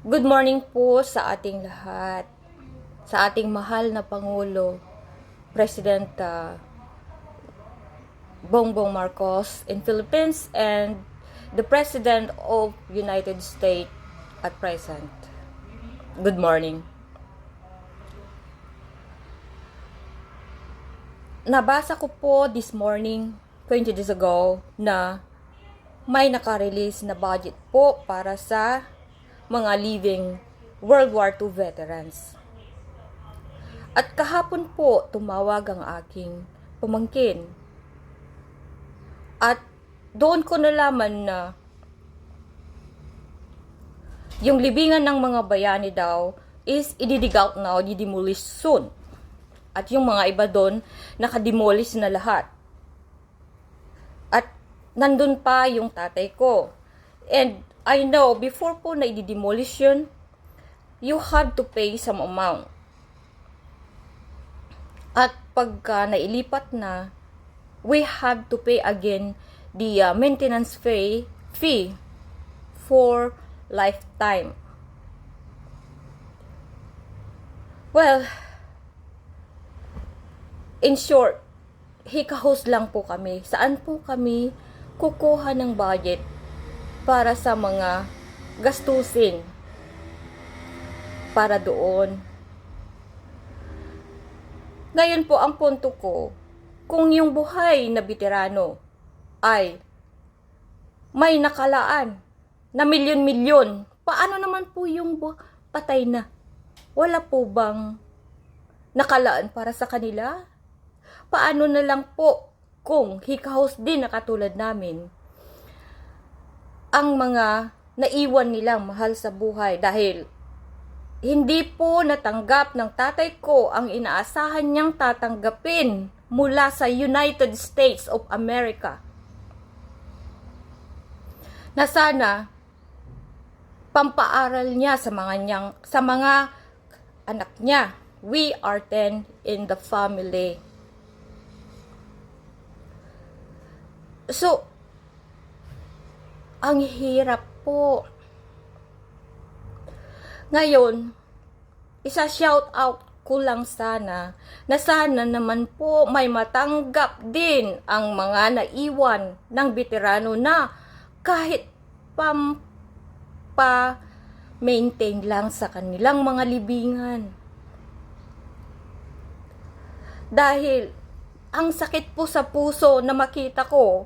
Good morning po sa ating lahat, sa ating mahal na Pangulo, President Bongbong Marcos in Philippines and the President of United States at present. Good morning. Nabasa ko po this morning, 20 days ago, na may naka-release na budget po para sa mga living World War II veterans. At kahapon po tumawag ang aking pamangkin. At doon ko nalaman na yung libingan ng mga bayani daw is i-dig out now, i-demolish soon. At yung mga iba doon, nakademolish na lahat. At nandun pa yung tatay ko. And I know, before po na i-demolish yun, you have to pay some amount. At pagka nailipat na, we have to pay again the maintenance fee for lifetime. Well, in short, hikahos lang po kami. Saan po kami kukuha ng budget para sa mga gastusin para doon? Ngayon po ang punto ko, kung yung buhay na veterano ay may nakalaan na milyon-milyon, paano naman po yung patay na? Wala po bang nakalaan para sa kanila? Paano na lang po kung hikahos din na katulad namin ang mga naiwan nilang mahal sa buhay dahil hindi po natanggap ng tatay ko ang inaasahan niyang tatanggapin mula sa United States of America. Na sana pampaaral niya sa mga anak niya. We are 10 in the family. So, ang hirap po. Ngayon, isa-shout out ko lang sana na sana naman po may matanggap din ang mga naiwan ng veterano na kahit maintain lang sa kanilang mga libingan. Dahil ang sakit po sa puso na makita ko,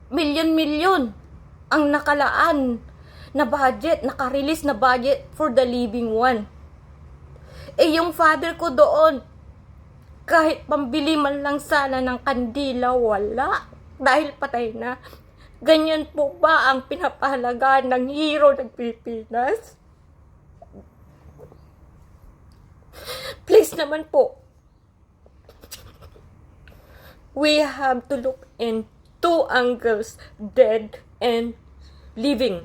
milyon-milyon ang nakalaan na budget, naka-release na budget for the living one. Eh yung father ko doon, kahit pambili man lang sana ng kandila, wala. Dahil patay na. Ganyan po ba ang pinapahalagaan ng hero ng Pilipinas? Please naman po. We have to look in two angles, dead and living.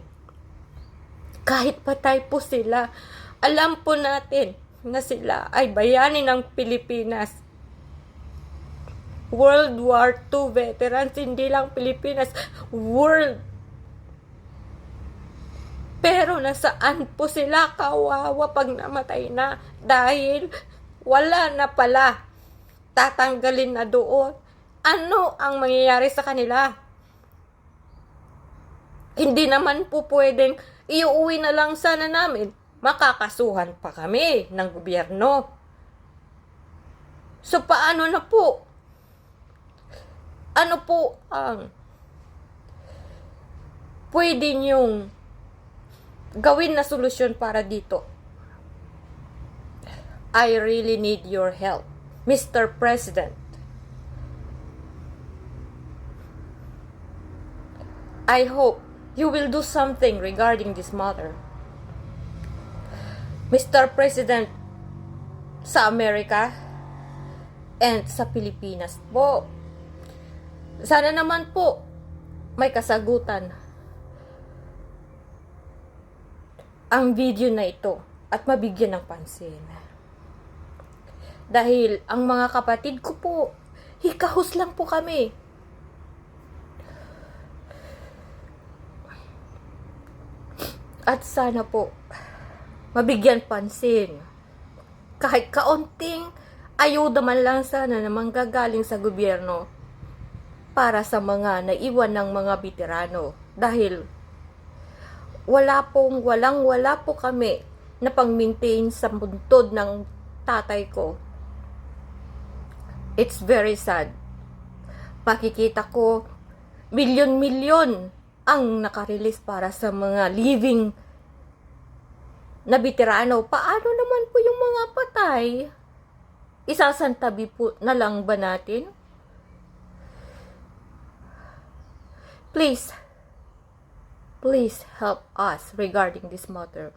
Kahit patay po sila, alam po natin na sila ay bayani ng Pilipinas. World War II veterans, hindi lang Pilipinas, world. Pero nasaan po sila? Kawawa pag namatay na dahil wala na pala. Tatanggalin na doon. Ano ang mangyayari sa kanila? Hindi naman po pwedeng iuwi na lang sana namin. Makakasuhan pa kami ng gobyerno. So paano na po? Ano po ang pwede niyong gawin na solusyon para dito? I really need your help, Mr. President. I hope you will do something regarding this matter. Mr. President sa Amerika and sa Pilipinas po. Sana naman po may kasagutan ang video na ito at mabigyan ng pansin. Dahil ang mga kapatid ko po, hikahos lang po kami. At sana po mabigyan pansin. Kahit kaunting ayuda man lang sana na manggagaling sa gobyerno para sa mga naiwan ng mga veterano. Dahil wala po kami na pang-maintain sa buntod ng tatay ko. It's very sad. Makikita ko, milyon-milyon ang nakarelease para sa mga living na veterano. Paano naman po yung mga patay? Isasantabi po na lang ba natin? Please help us regarding this matter.